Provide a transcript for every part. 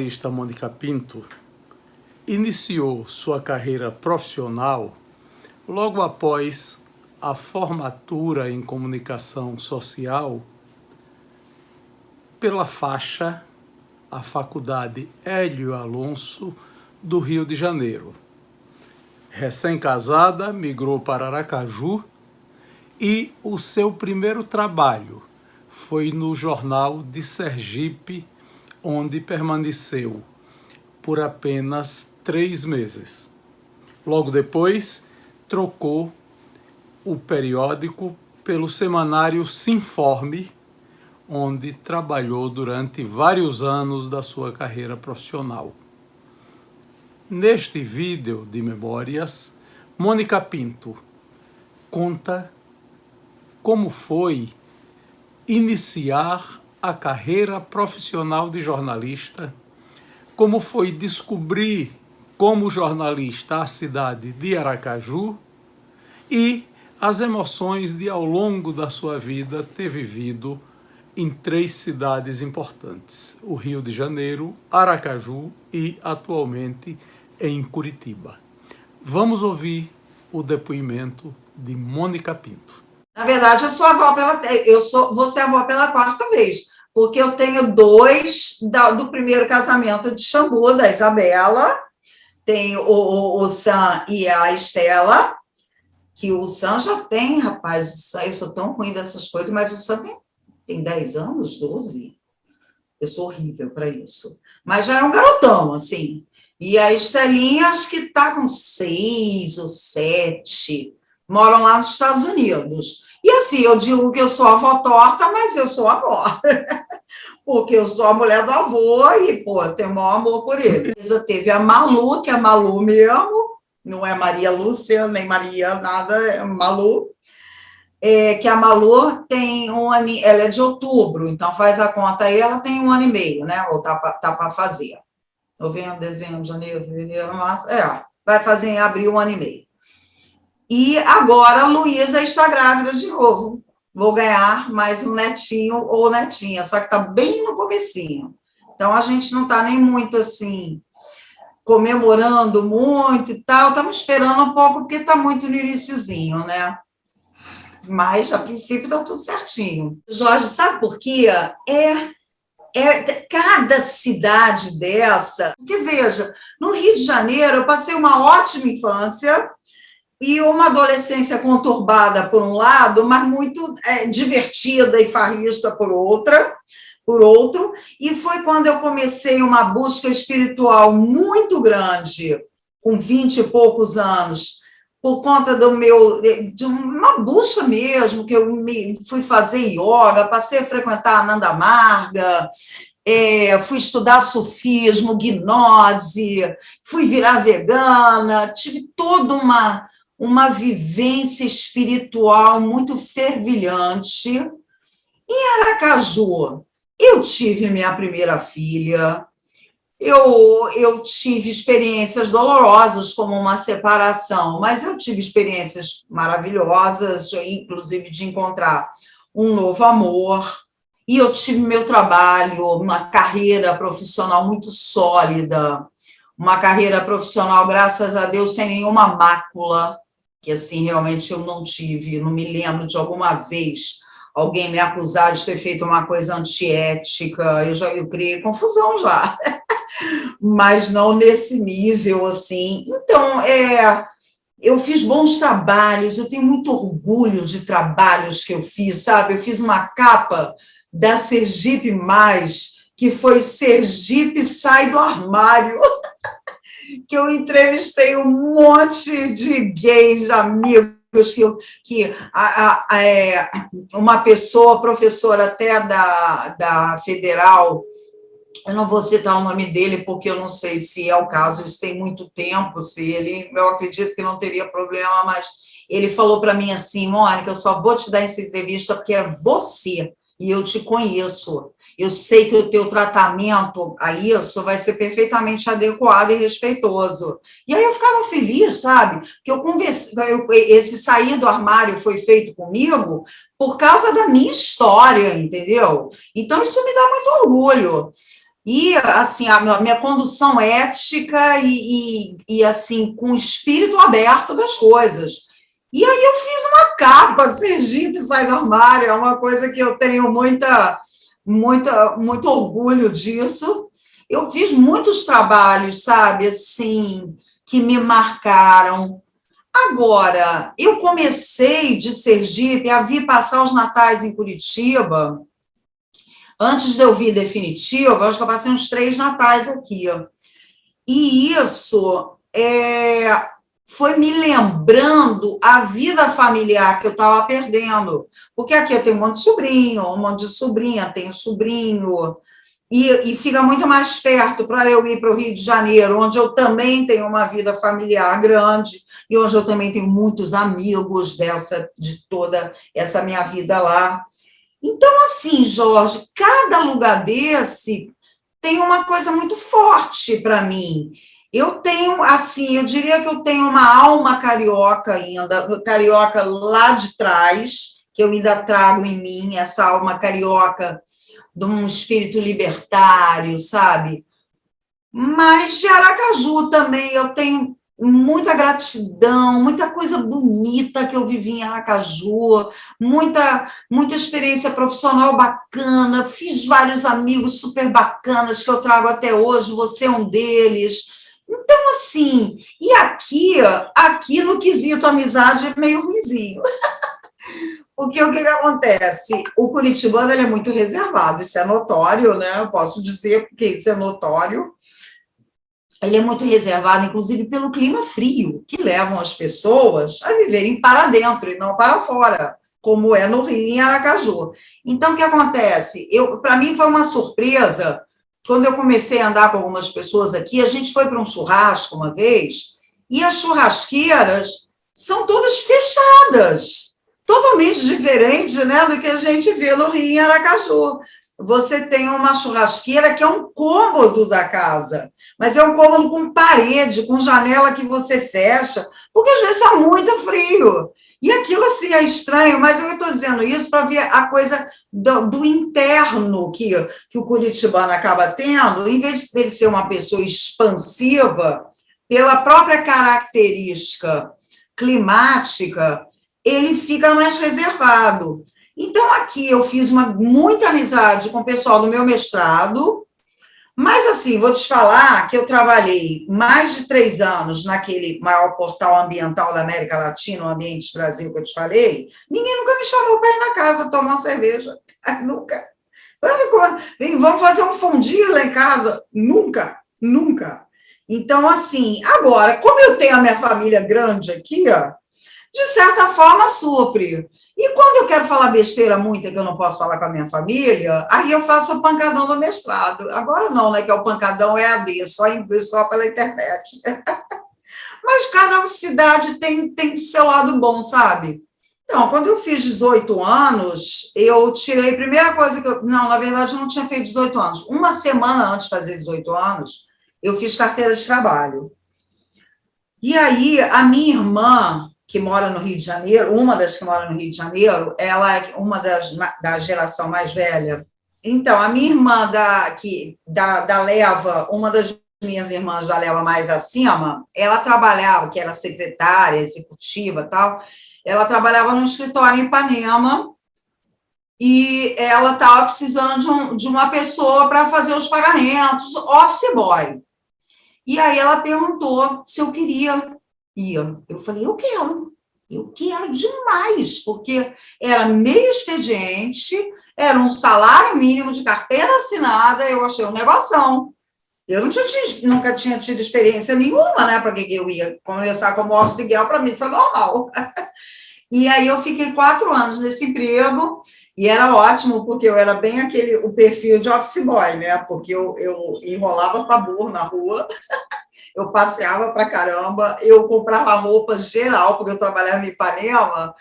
jornalista Mônica Pinto iniciou sua carreira profissional logo após a formatura em comunicação social pela faixa, a Faculdade Hélio Alonso, do Rio de Janeiro. Recém-casada, migrou para Aracaju e o seu primeiro trabalho foi no Jornal de Sergipe, onde permaneceu por apenas 3 meses. Logo depois, trocou o periódico pelo semanário Sinforme, onde trabalhou durante vários anos da sua carreira profissional. Neste vídeo de memórias, Mônica Pinto conta como foi iniciar a carreira profissional de jornalista, como foi descobrir como jornalista a cidade de Aracaju e as emoções de, ao longo da sua vida, ter vivido em 3 cidades importantes: o Rio de Janeiro, Aracaju e, atualmente, em Curitiba. Vamos ouvir o depoimento de Mônica Pinto. Na verdade, eu sou avó vou ser avó pela 4ª vez, porque eu tenho 2 do primeiro casamento de Xambu, da Isabela, tem o Sam e a Estela, que o Sam já tem, rapaz, o Sam, eu sou tão ruim dessas coisas, mas o Sam tem 10 anos, 12, eu sou horrível para isso, mas já é um garotão, assim, e a Estelinha acho que está com 6 ou 7, moram lá nos Estados Unidos. E assim, eu digo que eu sou avó torta, mas eu sou avó. Porque eu sou a mulher do avô e, pô, tenho o maior amor por ele. Teve a Malu, que é a Malu mesmo, não é Maria Lúcia, nem Maria nada, é Malu. Que a Malu tem ela é de outubro, então faz a conta aí, ela tem 1 ano e meio, né? Ou tá para fazer. Novembro, dezembro, janeiro, fevereiro, março, vai fazer em abril 1 ano e meio. E agora a Luísa está grávida de novo. Vou ganhar mais um netinho ou netinha, só que está bem no comecinho. Então, a gente não está nem muito, assim, comemorando muito e tal. Estamos esperando um pouco, porque está muito no iniciozinho, né? Mas, a princípio, está tudo certinho. Jorge, sabe por quê? Cada cidade dessa... Porque, veja, no Rio de Janeiro, eu passei uma ótima infância e uma adolescência conturbada por um lado, mas muito divertida e farrista por outro, e foi quando eu comecei uma busca espiritual muito grande, com 20 e poucos anos, por conta de uma busca mesmo, que eu fui fazer yoga, passei a frequentar Ananda Marga, fui estudar sufismo, gnose, fui virar vegana, tive toda uma vivência espiritual muito fervilhante. Em Aracaju, eu tive minha primeira filha, eu tive experiências dolorosas, como uma separação, mas eu tive experiências maravilhosas, inclusive de encontrar um novo amor, e eu tive meu trabalho, uma carreira profissional muito sólida, uma carreira profissional, graças a Deus, sem nenhuma mácula, que assim realmente eu não tive, não me lembro de alguma vez alguém me acusar de ter feito uma coisa antiética, eu criei confusão já, mas não nesse nível, assim. Então, eu fiz bons trabalhos, eu tenho muito orgulho de trabalhos que eu fiz, sabe? Eu fiz uma capa da Sergipe Mais, que foi Sergipe Sai do Armário, que eu entrevistei um monte de gays, amigos, uma pessoa, professora até da Federal, eu não vou citar o nome dele, porque eu não sei se é o caso, isso tem muito tempo, eu acredito que não teria problema, mas ele falou para mim assim: Mônica, eu só vou te dar essa entrevista porque é você, e eu te conheço. Eu sei que o teu tratamento a isso vai ser perfeitamente adequado e respeitoso. E aí eu ficava feliz, sabe? Porque esse sair do armário foi feito comigo por causa da minha história, entendeu? Então, isso me dá muito orgulho. E, assim, a minha condução ética assim, com o espírito aberto das coisas. E aí eu fiz uma capa, Sergipe Sai do Armário, é uma coisa que eu tenho muito orgulho disso. Eu fiz muitos trabalhos, sabe, assim, que me marcaram. Agora, eu comecei de Sergipe a vir passar os natais em Curitiba. Antes de eu vir definitivo, acho que eu passei uns 3 natais aqui. E isso foi me lembrando a vida familiar que eu estava perdendo. Porque aqui eu tenho um monte de sobrinho, um monte de sobrinha, tenho sobrinho, e fica muito mais perto para eu ir para o Rio de Janeiro, onde eu também tenho uma vida familiar grande, e onde eu também tenho muitos amigos de toda essa minha vida lá. Então, assim, Jorge, cada lugar desse tem uma coisa muito forte para mim. Eu tenho, assim, eu diria que eu tenho uma alma carioca ainda, carioca lá de trás, que eu ainda trago em mim, essa alma carioca de um espírito libertário, sabe? Mas de Aracaju também eu tenho muita gratidão, muita coisa bonita que eu vivi em Aracaju, muita experiência profissional bacana, fiz vários amigos super bacanas que eu trago até hoje, você é um deles. Então, assim, e aqui no quesito amizade é meio ruinzinho. Porque o que acontece? O curitibano ele é muito reservado, isso é notório, né? Eu posso dizer porque isso é notório. Ele é muito reservado, inclusive pelo clima frio, que levam as pessoas a viverem para dentro e não para fora, como é no Rio e em Aracaju. Então, o que acontece? Para mim foi uma surpresa, quando eu comecei a andar com algumas pessoas aqui, a gente foi para um churrasco uma vez, e as churrasqueiras são todas fechadas, totalmente diferente, né, do que a gente vê no Rio e em Aracaju. Você tem uma churrasqueira que é um cômodo da casa, mas é um cômodo com parede, com janela que você fecha, porque às vezes está muito frio. E aquilo, assim, é estranho, mas eu estou dizendo isso para ver a coisa do interno que o curitibano acaba tendo, em vez de ele ser uma pessoa expansiva, pela própria característica climática, ele fica mais reservado. Então, aqui eu fiz muita amizade com o pessoal do meu mestrado, mas, assim, vou te falar que eu trabalhei mais de 3 anos naquele maior portal ambiental da América Latina, o Ambiente Brasil, que eu te falei. Ninguém nunca me chamou para ir na casa tomar uma cerveja. Nunca. Vamos fazer um fondue lá em casa? Nunca, nunca. Então, assim, agora, como eu tenho a minha família grande aqui, ó, de certa forma, supre. E quando eu quero falar besteira muita que eu não posso falar com a minha família, aí eu faço o pancadão no mestrado. Agora não, né? Que é o pancadão EAD, só pela internet. Mas cada cidade tem o seu lado bom, sabe? Então, quando eu fiz 18 anos, eu tirei a primeira coisa que eu... Não, na verdade, eu não tinha feito 18 anos. Uma semana antes de fazer 18 anos, eu fiz carteira de trabalho. E aí, a minha irmã, que mora no Rio de Janeiro, uma das que mora no Rio de Janeiro, ela é uma da geração mais velha. Então, a minha irmã da leva, uma das minhas irmãs da leva mais acima, ela trabalhava, que era secretária, executiva e tal, ela trabalhava no escritório em Ipanema, e ela estava precisando de uma pessoa para fazer os pagamentos, office boy. E aí ela perguntou se eu queria ir. Eu falei, eu quero demais, porque era meio expediente, era um salário mínimo de carteira assinada, eu achei um negoção. Eu nunca tinha tido experiência nenhuma, né? Para que eu ia começar como office girl, para mim foi normal. E aí eu fiquei 4 anos nesse emprego, e era ótimo, porque eu era bem o perfil de office boy, né? Porque eu enrolava pavor na rua, eu passeava pra caramba, eu comprava roupa geral, porque eu trabalhava em Ipanema,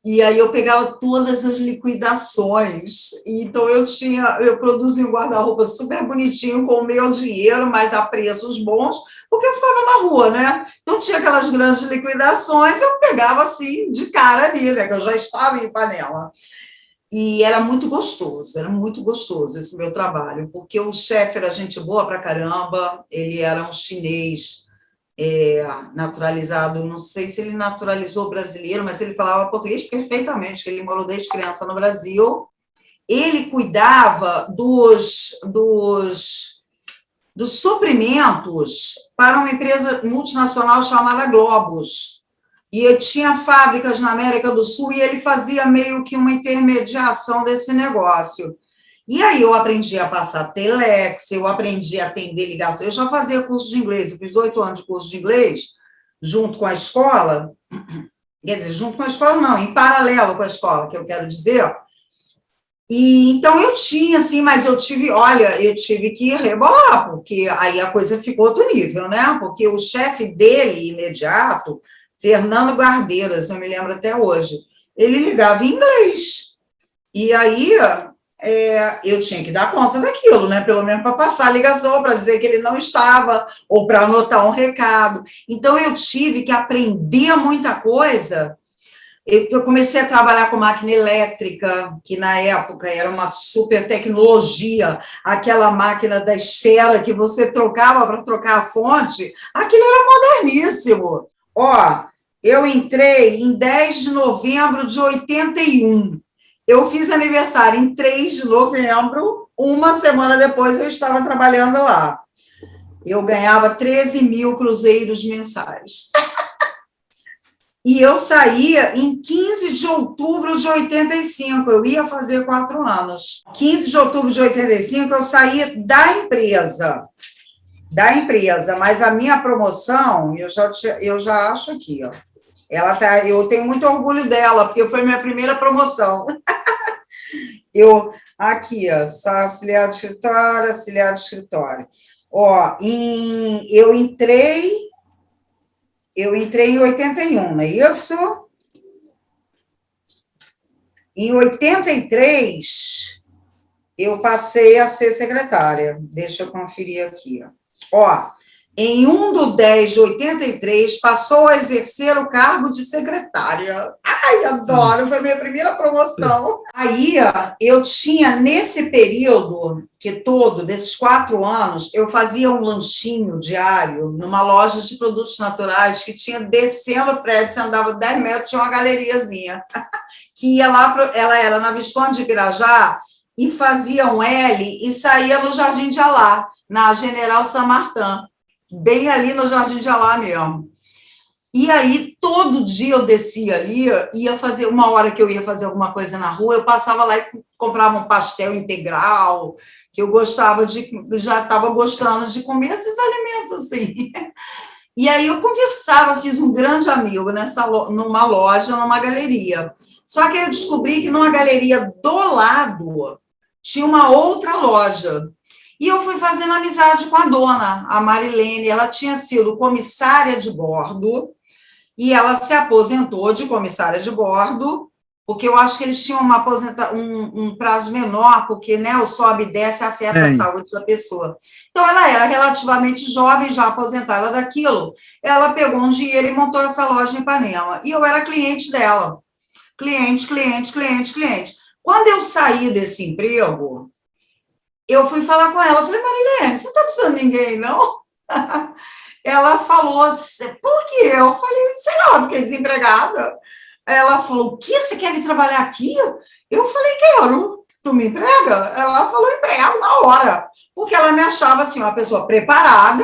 e aí eu pegava todas as liquidações. Então eu produzia um guarda-roupa super bonitinho com o meu dinheiro, mas a preços bons, porque eu ficava na rua, né? Então tinha aquelas grandes liquidações, eu pegava assim de cara ali, né? Que eu já estava em Ipanema. E era muito gostoso esse meu trabalho, porque o chefe era gente boa pra caramba, ele era um chinês naturalizado, não sei se ele naturalizou brasileiro, mas ele falava português perfeitamente, que ele morou desde criança no Brasil. Ele cuidava dos suprimentos para uma empresa multinacional chamada Globus. E tinha fábricas na América do Sul e ele fazia meio que uma intermediação desse negócio. E aí eu aprendi a passar telex, eu aprendi a atender ligação. Eu já fazia curso de inglês, eu fiz 8 anos de curso de inglês, junto com a escola. Quer dizer, junto com a escola não, em paralelo com a escola, que eu quero dizer. E então eu tinha, assim, mas eu tive que rebolar, porque aí a coisa ficou outro nível, né? Porque o chefe dele, imediato, Fernando Guardeiras, eu me lembro até hoje, ele ligava em inglês. E aí eu tinha que dar conta daquilo, né? Pelo menos para passar a ligação, para dizer que ele não estava, ou para anotar um recado. Então eu tive que aprender muita coisa. Eu comecei a trabalhar com máquina elétrica, que na época era uma super tecnologia, aquela máquina da esfera que você trocava para trocar a fonte, aquilo era moderníssimo. Ó, eu entrei em 10 de novembro de 81. Eu fiz aniversário em 3 de novembro, uma semana depois eu estava trabalhando lá. Eu ganhava 13 mil cruzeiros mensais. E eu saía em 15 de outubro de 85, eu ia fazer 4 anos. 15 de outubro de 85, eu saí da empresa, mas a minha promoção, eu já acho aqui, ó, eu tenho muito orgulho dela, porque foi minha primeira promoção. Aqui, ó, auxiliar de escritório. Ó, eu entrei em 81, não é isso? Em 83, eu passei a ser secretária. Deixa eu conferir aqui. Ó, em 1 de 10 de 83, passou a exercer o cargo de secretária. Ai, adoro, foi a minha primeira promoção. Aí, eu tinha, nesse período desses 4 anos, eu fazia um lanchinho diário numa loja de produtos naturais que tinha, descendo o prédio, você andava 10 metros, tinha uma galeriazinha, que ia lá, ela era na Visconde de Pirajá, e fazia um L e saía no Jardim de Alá, na General Saint-Martin, bem ali no Jardim de Alá mesmo. E aí, todo dia eu descia ali, ia fazer, uma hora que eu ia fazer alguma coisa na rua, eu passava lá e comprava um pastel integral, que eu já estava gostando de comer esses alimentos, assim. E aí eu conversava, fiz um grande amigo numa loja, numa galeria. Só que eu descobri que numa galeria do lado tinha uma outra loja. E eu fui fazendo amizade com a dona, a Marilene. Ela tinha sido comissária de bordo e ela se aposentou de comissária de bordo, porque eu acho que eles tinham um prazo menor, porque, né, o sobe e desce afeta a saúde da pessoa. Então, ela era relativamente jovem, já aposentada daquilo. Ela pegou um dinheiro e montou essa loja em Ipanema. E eu era cliente dela. Cliente. Quando eu saí desse emprego, eu fui falar com ela. Eu falei, Marilene, você não está precisando de ninguém, não? Ela falou assim, por quê? Eu falei, sei lá, fiquei desempregada. Ela falou, o que? Você quer vir trabalhar aqui? Eu falei, quero. Tu me emprega? Ela falou, emprego na hora. Porque ela me achava, assim, uma pessoa preparada.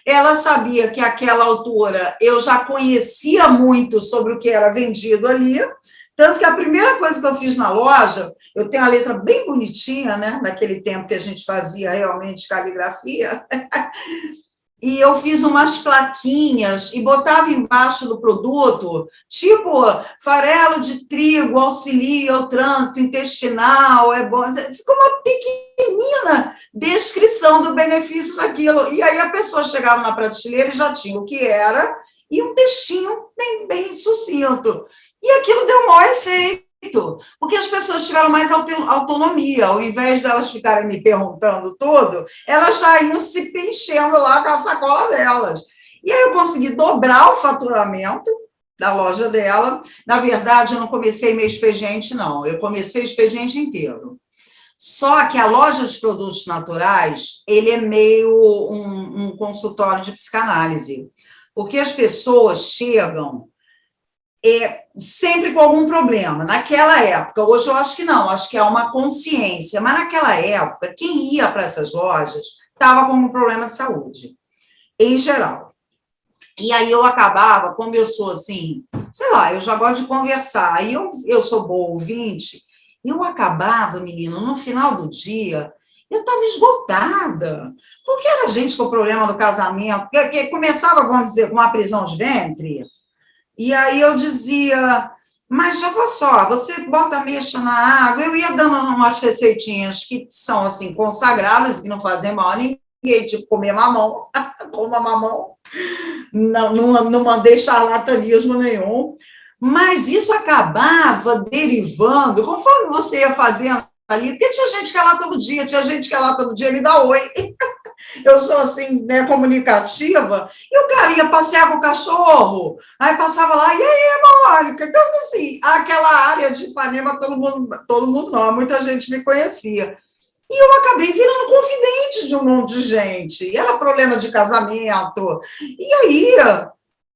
Ela sabia que àquela altura eu já conhecia muito sobre o que era vendido ali. Tanto que a primeira coisa que eu fiz na loja, eu tenho a letra bem bonitinha, né? Naquele tempo que a gente fazia realmente caligrafia. E eu fiz umas plaquinhas e botava embaixo do produto, tipo, farelo de trigo auxilia o trânsito intestinal, é bom. Ficou uma pequenina descrição do benefício daquilo. E aí a pessoa chegava na prateleira e já tinha o que era, e um textinho bem sucinto. E aquilo deu o maior efeito, porque as pessoas tiveram mais autonomia, ao invés de elas ficarem me perguntando tudo, elas já iam se preenchendo lá com a sacola delas. E aí eu consegui dobrar o faturamento, da loja dela. Na verdade, eu não comecei meio expediente, não. Eu comecei o expediente inteiro. Só que a loja de produtos naturais, ele é meio um consultório de psicanálise, porque as pessoas chegam sempre com algum problema. Naquela época, hoje eu acho que não, acho que é uma consciência, mas naquela época, quem ia para essas lojas estava com um problema de saúde, em geral. E aí eu acabava, como eu sou assim, sei lá, eu já gosto de conversar, e eu sou boa ouvinte, eu acabava, menino, no final do dia, eu estava esgotada, porque era gente com problema do casamento, que começava, vamos dizer, com uma prisão de ventre, e aí eu dizia, mas já vou só, você bota a mexa na água, eu ia dando umas receitinhas que são, assim, consagradas, que não fazem mal a ninguém, tipo comer mamão, coma mamão, não mandei charlatanismo nenhum, mas isso acabava derivando, conforme você ia fazendo ali, porque tinha gente que ia lá todo dia, tinha gente que ia lá todo dia me dá oi. Eu sou assim, né, comunicativa, e o cara ia passear com o cachorro, aí passava lá, e aí, Mônica? Então, assim, aquela área de Ipanema, todo mundo não, muita gente me conhecia. E eu acabei virando confidente de um monte de gente. E era problema de casamento. E aí,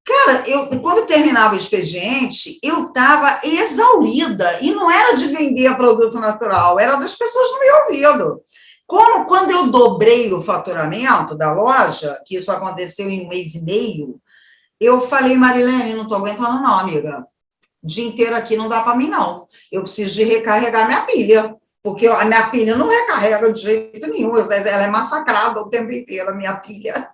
cara, quando eu terminava o expediente, eu estava exaurida. E não era de vender produto natural, era das pessoas no meu ouvido. Como quando eu dobrei o faturamento da loja, que isso aconteceu em 1 mês e meio, eu falei, Marilene, não estou aguentando não, amiga. O dia inteiro aqui não dá para mim, não. Eu preciso de recarregar minha pilha, porque a minha pilha não recarrega de jeito nenhum, ela é massacrada o tempo inteiro, a minha pilha.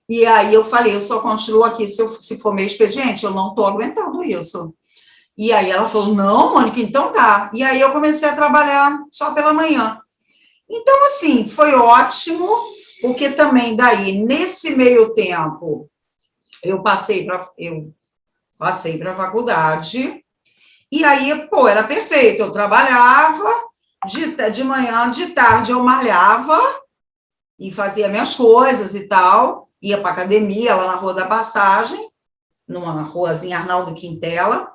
E aí eu falei, eu só continuo aqui se for meu expediente, eu não estou aguentando isso. E aí ela falou, não, Mônica, então tá. E aí eu comecei a trabalhar só pela manhã. Então, assim, foi ótimo, porque também daí, nesse meio tempo, eu passei para a faculdade, e aí, pô, era perfeito, eu trabalhava, de manhã, de tarde eu malhava, e fazia minhas coisas e tal, ia para academia, lá na Rua da Passagem, numa ruazinha Arnaldo Quintela,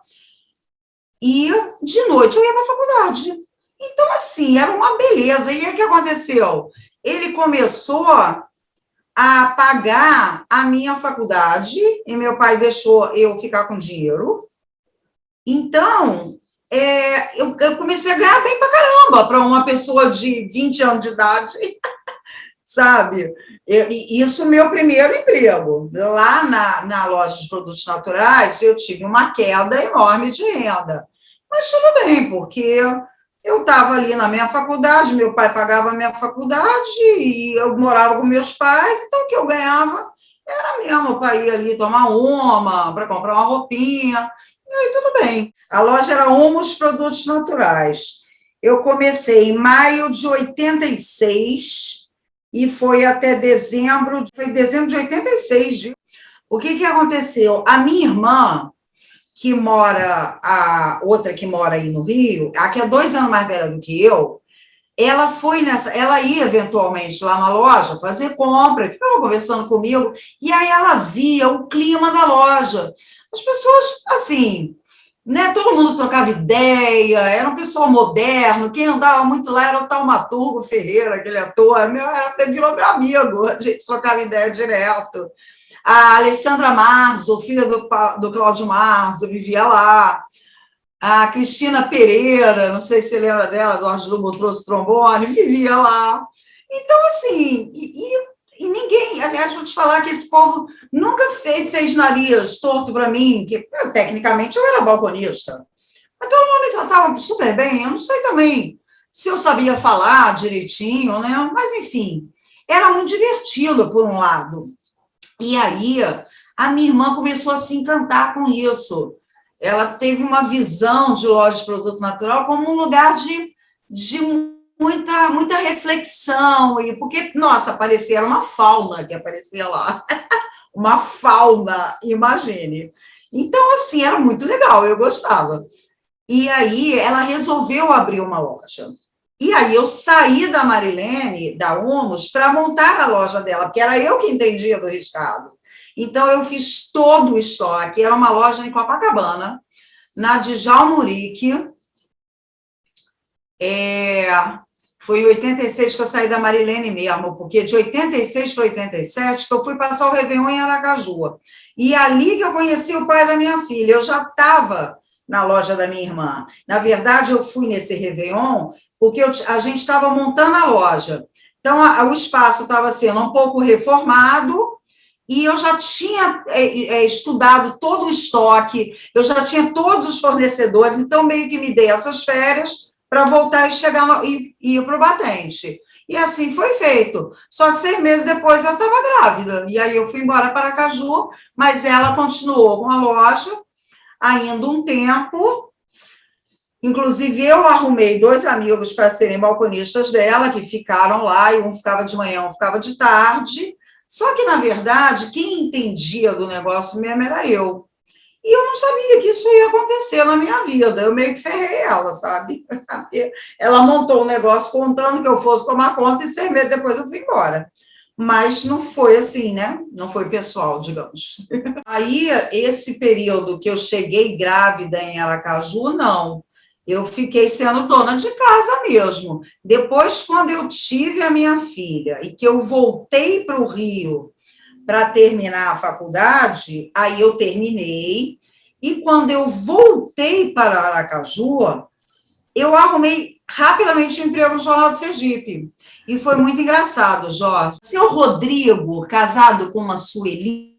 e de noite eu ia para a faculdade. Então, assim, era uma beleza. E aí, o que aconteceu? Ele começou a pagar a minha faculdade, e meu pai deixou eu ficar com dinheiro. Então, eu comecei a ganhar bem pra caramba, para uma pessoa de 20 anos de idade, sabe? Isso meu primeiro emprego. Lá na loja de produtos naturais, eu tive uma queda enorme de renda. Mas tudo bem, porque eu estava ali na minha faculdade, meu pai pagava a minha faculdade e eu morava com meus pais, então o que eu ganhava era mesmo para ir ali tomar uma, para comprar uma roupinha, e aí tudo bem. A loja era Humos Produtos Naturais. Eu comecei em maio de 86 e foi até dezembro de 86, viu? O que aconteceu? A minha irmã, que mora, a outra que mora aí no Rio, a que é 2 anos mais velha do que eu, ela ia eventualmente lá na loja fazer compra, ficava conversando comigo, e aí ela via o clima da loja. As pessoas, assim, né, todo mundo trocava ideia, era um pessoal moderno, quem andava muito lá era o Taumaturgo Ferreira, aquele ator, virou meu amigo, a gente trocava ideia direto. A Alessandra Marzo, filha do Cláudio Marzo, vivia lá. A Cristina Pereira, não sei se você lembra dela, do Arjudo Trouxe Trombone, vivia lá. Então, assim, e ninguém, aliás, vou te falar que esse povo nunca fez nariz torto para mim, que tecnicamente eu era balconista. Mas todo mundo me tratava super bem, eu não sei também se eu sabia falar direitinho, né? Mas, enfim, era muito divertido, por um lado. E aí, a minha irmã começou a se encantar com isso. Ela teve uma visão de loja de produto natural como um lugar de muita reflexão, e porque, nossa, aparecia uma fauna que aparecia lá, uma fauna, imagine. Então, assim, era muito legal, eu gostava. E aí, ela resolveu abrir uma loja. E aí, eu saí da Marilene, da Humos, para montar a loja dela, porque era eu que entendia do riscado. Então, eu fiz todo o estoque. Era uma loja em Copacabana, na Djalma Murique. Foi em 86 que eu saí da Marilene mesmo, porque de 86 para 87 que eu fui passar o Réveillon em Aracaju. E ali que eu conheci o pai da minha filha. Eu já estava na loja da minha irmã. Na verdade, eu fui nesse Réveillon porque a gente estava montando a loja. Então, o espaço estava sendo um pouco reformado e eu já tinha estudado todo o estoque, eu já tinha todos os fornecedores, então meio que me dei essas férias para voltar e chegar e ir para o batente. E assim foi feito. Só que 6 meses depois eu estava grávida. E aí eu fui embora para Aracaju, mas ela continuou com a loja ainda um tempo. Inclusive, eu arrumei 2 amigos para serem balconistas dela, que ficaram lá, e um ficava de manhã, um ficava de tarde. Só que, na verdade, quem entendia do negócio mesmo era eu. E eu não sabia que isso ia acontecer na minha vida. Eu meio que ferrei ela, sabe? Ela montou um negócio contando que eu fosse tomar conta e 6 meses depois eu fui embora. Mas não foi assim, né? Não foi pessoal, digamos. Aí, esse período que eu cheguei grávida em Aracaju, não. Eu fiquei sendo dona de casa mesmo. Depois, quando eu tive a minha filha e que eu voltei para o Rio para terminar a faculdade, aí eu terminei, e quando eu voltei para Aracaju, eu arrumei rapidamente um emprego no Jornal de Sergipe. E foi muito engraçado, Jorge. Seu Rodrigo, casado com uma Sueli,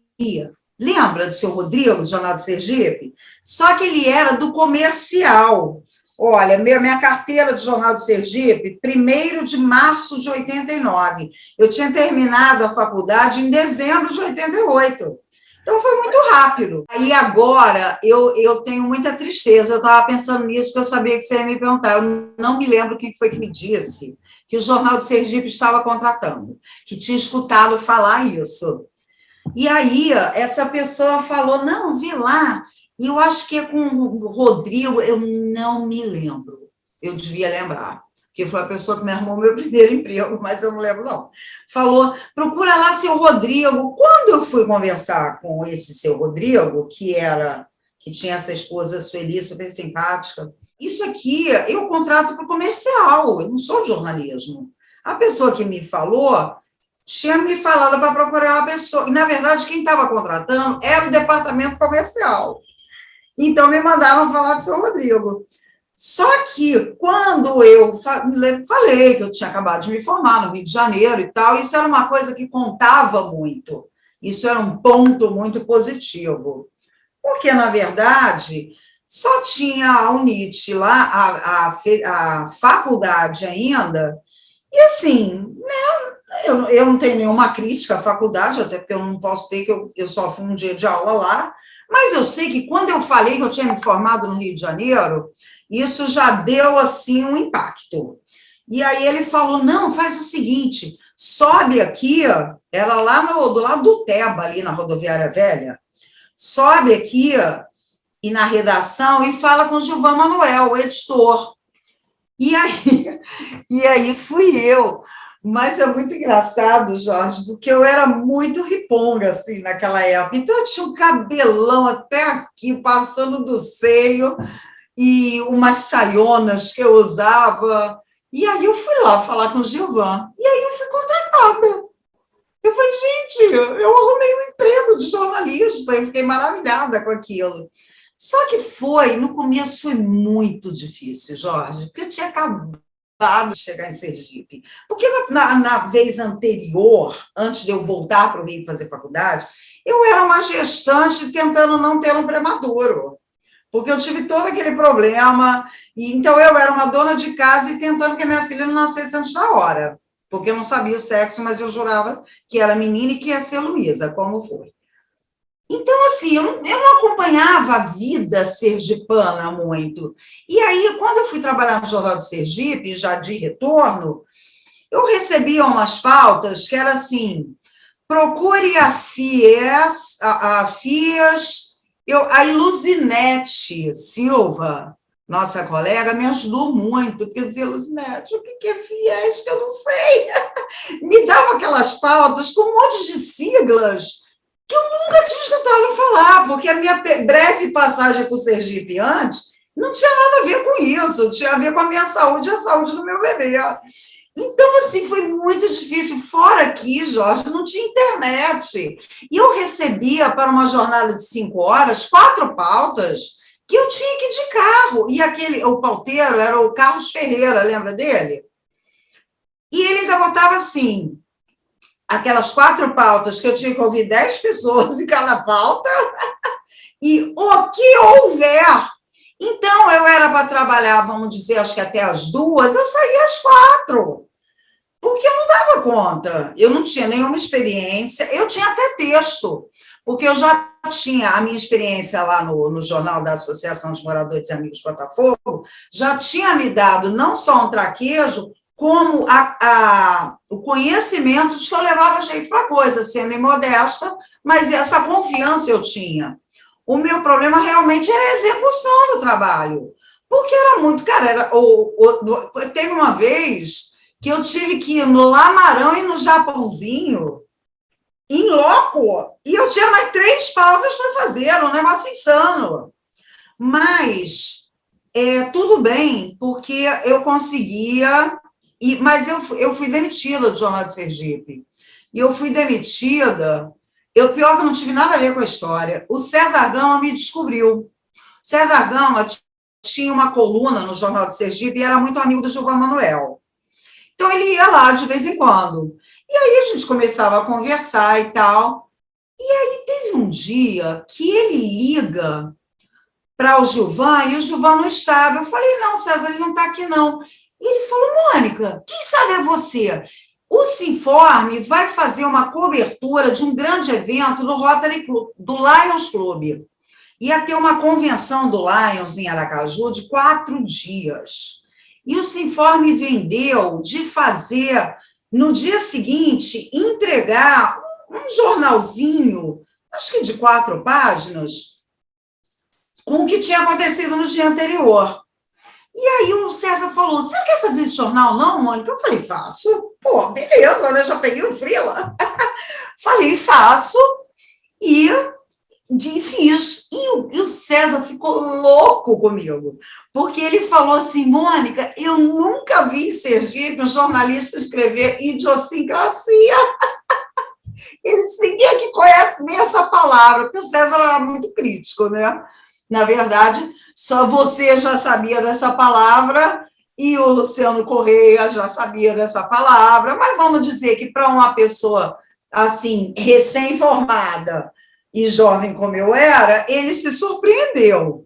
lembra do seu Rodrigo, do Jornal de Sergipe? Só que ele era do comercial. Olha, minha carteira de Jornal de Sergipe, 1º de março de 89. Eu tinha terminado a faculdade em dezembro de 88. Então, foi muito rápido. Aí, agora, eu tenho muita tristeza. Eu estava pensando nisso, porque eu sabia que você ia me perguntar. Eu não me lembro quem foi que me disse que o Jornal de Sergipe estava contratando, que tinha escutado falar isso. E aí, essa pessoa falou, não, vi lá. E eu acho que é com o Rodrigo, eu não me lembro. Eu devia lembrar, porque foi a pessoa que me arrumou meu primeiro emprego, mas eu não lembro, não. Falou, procura lá seu Rodrigo. Quando eu fui conversar com esse seu Rodrigo, que tinha essa esposa Sueli, super simpática, isso aqui eu contrato para o comercial, eu não sou jornalismo. A pessoa que me falou tinha me falado para procurar uma pessoa, e, na verdade, quem estava contratando era o departamento comercial. Então, me mandaram falar com o seu Rodrigo. Só que, quando eu falei que eu tinha acabado de me formar no Rio de Janeiro e tal, isso era uma coisa que contava muito. Isso era um ponto muito positivo. Porque, na verdade, só tinha a UNIT lá, a faculdade ainda, e assim, né, eu não tenho nenhuma crítica à faculdade, até porque eu não posso ter que eu só fui um dia de aula lá, mas eu sei que quando eu falei que eu tinha me formado no Rio de Janeiro, isso já deu, assim, um impacto. E aí ele falou, não, faz o seguinte, sobe aqui, era lá do lado do Teba, ali na Rodoviária Velha, sobe aqui e na redação e fala com o Gilvan Manuel, o editor. E aí fui eu. Mas é muito engraçado, Jorge, porque eu era muito riponga, assim, naquela época. Então, eu tinha um cabelão até aqui, passando do seio, e umas saionas que eu usava. E aí eu fui lá falar com o Gilvan. E aí eu fui contratada. Eu falei, gente, eu arrumei um emprego de jornalista. Eu fiquei maravilhada com aquilo. Só que no começo foi muito difícil, Jorge, porque eu tinha acabado de chegar em Sergipe. Porque na vez anterior, antes de eu voltar para o Rio fazer faculdade, eu era uma gestante tentando não ter um prematuro, porque eu tive todo aquele problema, e então eu era uma dona de casa e tentando que a minha filha não nascesse antes da hora, porque eu não sabia o sexo, mas eu jurava que era menina e que ia ser Luísa, como foi. Então, assim, eu não acompanhava a vida sergipana muito. E aí, quando eu fui trabalhar no Jornal de Sergipe, já de retorno, eu recebia umas pautas que era assim, procure a a Iluzinete Silva, nossa colega, me ajudou muito, porque eu dizia, Iluzinete, o que é FIES, que eu não sei. Me dava aquelas pautas com um monte de siglas, nunca tinha escutado falar, porque a minha breve passagem por Sergipe antes não tinha nada a ver com isso, tinha a ver com a minha saúde e a saúde do meu bebê. Então, assim, foi muito difícil. Fora aqui, Jorge, não tinha internet. E eu recebia para uma jornada de 5 horas 4 pautas que eu tinha que ir de carro. E o pauteiro era o Carlos Ferreira, lembra dele? E ele ainda botava assim, aquelas 4 pautas que eu tinha que ouvir 10 pessoas em cada pauta, e o que houver. Então, eu era para trabalhar, vamos dizer, acho que até as 2, eu saía às 4, porque eu não dava conta, eu não tinha nenhuma experiência, eu tinha até texto, porque eu já tinha a minha experiência lá no jornal da Associação dos Moradores e Amigos Botafogo, já tinha me dado não só um traquejo, como o conhecimento de que eu levava jeito para a coisa, sendo imodesta, mas essa confiança eu tinha. O meu problema realmente era a execução do trabalho, porque era muito, cara, teve uma vez que eu tive que ir no Lamarão e no Japãozinho, em loco, e eu tinha mais 3 pausas para fazer, era um negócio insano. Mas tudo bem, porque eu conseguia, mas eu fui demitida do Jornal de Sergipe. E eu fui demitida, pior que não tive nada a ver com a história. O César Gama me descobriu. César Gama tinha uma coluna no Jornal de Sergipe e era muito amigo do Gilvan Manuel. Então, ele ia lá de vez em quando. E aí a gente começava a conversar e tal. E aí teve um dia que ele liga para o Gilvan e o Gilvan não estava. Eu falei, não, César, ele não está aqui, não. E ele falou, Mônica, quem sabe é você? O Sinforme vai fazer uma cobertura de um grande evento do Rotary Club, do Lions Club. Ia ter uma convenção do Lions em Aracaju de 4 dias. E o Sinforme vendeu de fazer, no dia seguinte, entregar um jornalzinho, acho que de 4 páginas, com o que tinha acontecido no dia anterior. E aí o César falou, você não quer fazer esse jornal, não, Mônica? Eu falei, faço. Pô, beleza, né? Já peguei o freela. Falei, faço. E fiz. E o César ficou louco comigo, porque ele falou assim, Mônica, eu nunca vi em Sergipe um jornalista escrever idiosincrasia. Ele disse, ninguém aqui conhece nem essa palavra, porque o César era muito crítico, né? Na verdade, só você já sabia dessa palavra e o Luciano Correia já sabia dessa palavra, mas vamos dizer que para uma pessoa assim, recém-formada e jovem como eu era, ele se surpreendeu.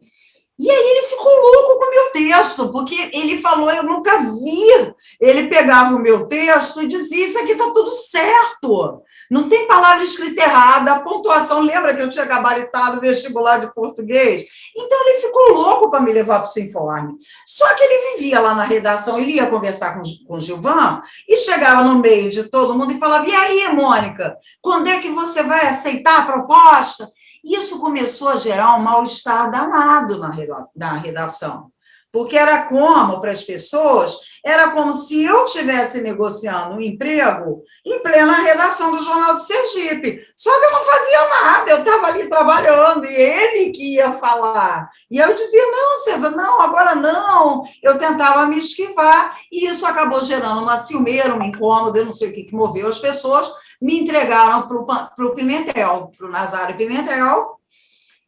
E aí ele ficou louco com o meu texto, porque ele falou, eu nunca vi. Ele pegava o meu texto e dizia, isso aqui está tudo certo. Não tem palavra escrita errada, a pontuação, lembra que eu tinha gabaritado o vestibular de português? Então, ele ficou louco para me levar para o Sinforme. Só que ele vivia lá na redação, ele ia conversar com o Gilvan, e chegava no meio de todo mundo e falava, e aí, Mônica, quando é que você vai aceitar a proposta? Isso começou a gerar um mal-estar danado na redação, porque era como, para as pessoas, era como se eu estivesse negociando um emprego em plena redação do Jornal de Sergipe. Só que eu não fazia nada, eu estava ali trabalhando, e ele que ia falar. E eu dizia, não, César, não, agora não. Eu tentava me esquivar, e isso acabou gerando uma ciumeira, um incômodo, eu não sei o que moveu as pessoas, me entregaram para o Pimentel, para o Nazário Pimentel,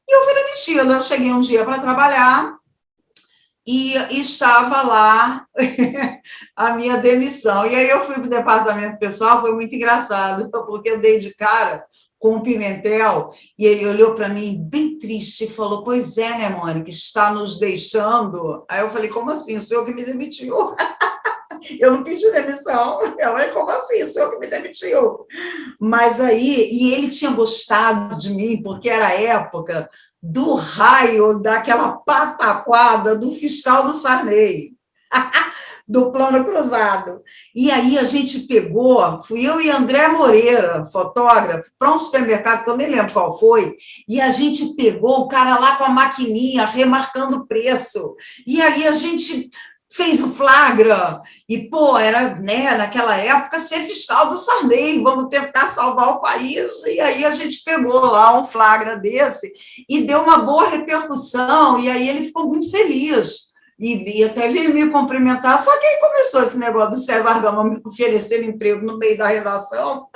e eu fui demitida. Eu cheguei um dia para trabalhar e estava lá a minha demissão. E aí eu fui para o departamento pessoal, foi muito engraçado, porque eu dei de cara com o Pimentel, e ele olhou para mim bem triste e falou, pois é, né, Mônica, está nos deixando. Aí eu falei, como assim? O senhor que me demitiu? Eu não pedi demissão. Eu falei, como assim? O senhor que me demitiu. Mas aí, e ele tinha gostado de mim, porque era a época do raio, daquela pataquada do fiscal do Sarney, do Plano Cruzado. E aí a gente pegou, fui eu e André Moreira, fotógrafo, para um supermercado, que eu nem lembro qual foi, e a gente pegou o cara lá com a maquininha, remarcando o preço. E aí a gente fez o flagra, e, pô, era, né, naquela época, ser fiscal do Sarney, vamos tentar salvar o país, e aí a gente pegou lá um flagra desse, e deu uma boa repercussão, e aí ele ficou muito feliz, e até veio me cumprimentar, só que aí começou esse negócio do César Gama me oferecer emprego no meio da redação,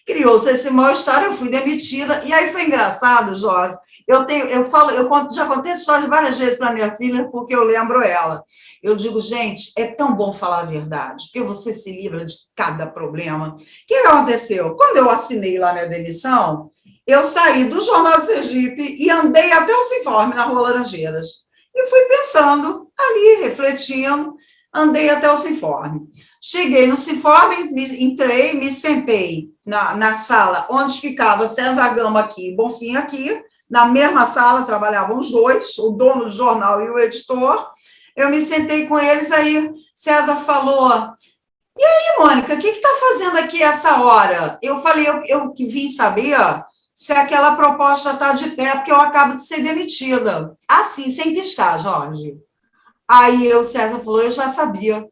criou-se esse mal-estar, eu fui demitida, e aí foi engraçado, Jorge, já contei essa história várias vezes para minha filha, porque eu lembro ela. Eu digo, gente, é tão bom falar a verdade, porque você se livra de cada problema. O que aconteceu? Quando eu assinei lá minha demissão, eu saí do Jornal de Sergipe e andei até o Sinforme, na Rua Laranjeiras. E fui pensando ali, refletindo, andei até o Sinforme. Cheguei no Sinforme, entrei, me sentei na sala onde ficava César Gama aqui, Bonfim aqui, na mesma sala trabalhavam os dois, o dono do jornal e o editor. Eu me sentei com eles, aí César falou, e aí, Mônica, o que está fazendo aqui essa hora? Eu falei, eu que vim saber se aquela proposta está de pé, porque eu acabo de ser demitida. Assim, sem piscar, Jorge. Aí o César falou, eu já sabia.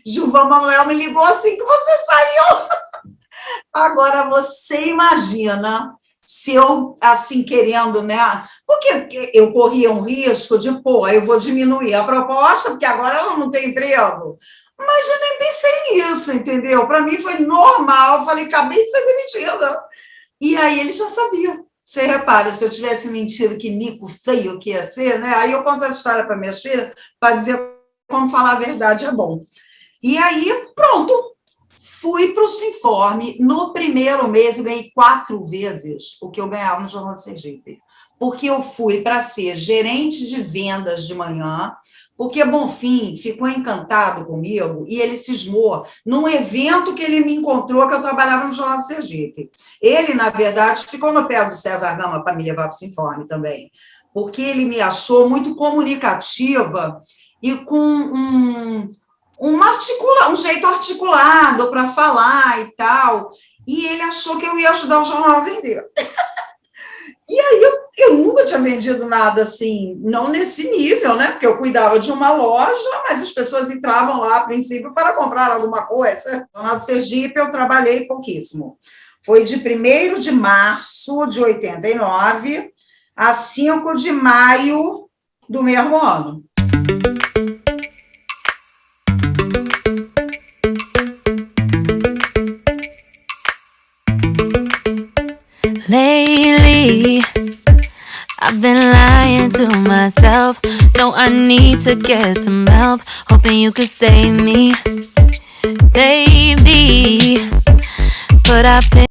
Gilvan Manuel me ligou assim que você saiu. Agora, você imagina... se eu, assim, querendo, né? Porque eu corria um risco de, pô, eu vou diminuir a proposta, porque agora ela não tem emprego. Mas eu nem pensei nisso, entendeu? Para mim foi normal. Eu falei, acabei de ser demitida. E aí ele já sabia. Você repara, se eu tivesse mentido que Nico feio que ia ser, né? Aí eu conto essa história para minhas filhas, para dizer como falar a verdade é bom. E aí, pronto. Fui para o Sinforme, no primeiro mês eu ganhei 4 vezes o que eu ganhava no Jornal de Sergipe, porque eu fui para ser gerente de vendas de manhã, porque Bonfim ficou encantado comigo e ele cismou num evento que ele me encontrou, que eu trabalhava no Jornal de Sergipe. Ele, na verdade, ficou no pé do César Gama para me levar para o Sinforme também, porque ele me achou muito comunicativa e com um jeito articulado para falar e tal, e ele achou que eu ia ajudar o jornal a vender. E aí eu nunca tinha vendido nada assim, não nesse nível, né? Porque eu cuidava de uma loja, mas as pessoas entravam lá a princípio para comprar alguma coisa. No Jornal de Sergipe eu trabalhei pouquíssimo. Foi de 1º de março de 89 a 5 de maio do mesmo ano. Lately, I've been lying to myself. No, I need to get some help. Hoping you could save me, baby. But I've been